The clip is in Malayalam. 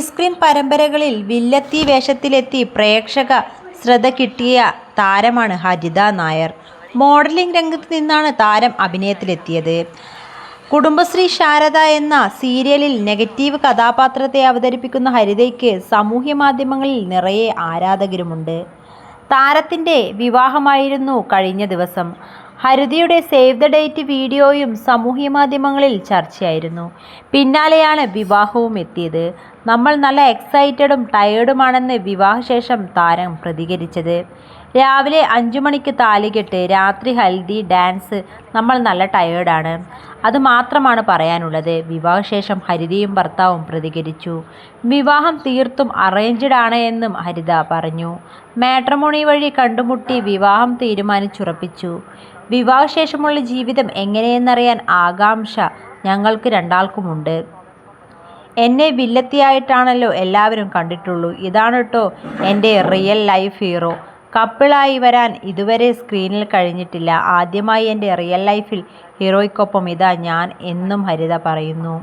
സ്ക്രീൻ പരമ്പരകളിൽ വില്ലത്തി വേഷത്തിലെത്തി പ്രേക്ഷക ശ്രദ്ധ കിട്ടിയ താരമാണ് ഹരിത നായർ. മോഡലിംഗ് രംഗത്ത് നിന്നാണ് താരം അഭിനയത്തിലെത്തിയത്. കുടുംബശ്രീ ശാരദ എന്ന സീരിയലിൽ നെഗറ്റീവ് കഥാപാത്രത്തെ അവതരിപ്പിക്കുന്ന ഹരിതയ്ക്ക് സാമൂഹ്യ മാധ്യമങ്ങളിൽ നിറയെ ആരാധകരുമുണ്ട്. താരത്തിൻ്റെ വിവാഹമായിരുന്നു കഴിഞ്ഞ ദിവസം. ഹരിതയുടെ സേവ് ദ ഡേറ്റ് വീഡിയോയും സാമൂഹ്യ മാധ്യമങ്ങളിൽ ചർച്ചയായിരുന്നു. പിന്നാലെയാണ് വിവാഹവും എത്തിയത്. നമ്മൾ നല്ല എക്സൈറ്റഡും ടയേർഡുമാണെന്ന് വിവാഹശേഷം താരം പ്രതികരിച്ചത്. രാവിലെ 5 മണിക്ക് താലികെട്ട്, രാത്രി ഹൽദി ഡാൻസ്, നമ്മൾ നല്ല ടയേർഡാണ്. അത് മാത്രമാണ് പറയാനുള്ളത്. വിവാഹശേഷം ഹരിതയും ഭർത്താവും പ്രതികരിച്ചു. വിവാഹം തീർത്തും അറേഞ്ച്ഡ് ആണ് എന്നും ഹരിത പറഞ്ഞു. മാട്രിമോണി വഴി കണ്ടുമുട്ടി വിവാഹം തീരുമാനിച്ചുറപ്പിച്ചു. വിവാഹശേഷമുള്ള ജീവിതം എങ്ങനെയെന്നറിയാൻ ആകാംക്ഷ ഞങ്ങൾക്ക് രണ്ടാൾക്കുമുണ്ട്. എന്നെ വില്ലത്തിയായിട്ടാണല്ലോ എല്ലാവരും കണ്ടിട്ടുള്ളൂ. ഇതാണ് ട്ടോ എൻ്റെ റിയൽ ലൈഫ് ഹീറോ. കപ്പിളായി വരാൻ ഇതുവരെ സ്ക്രീനിൽ കഴിഞ്ഞിട്ടില്ല. ആദ്യമായി എൻ്റെ റിയൽ ലൈഫിൽ ഹീറോയ്ക്കൊപ്പം ഇതാ ഞാൻ എന്നും ഹരിത പറയുന്നു.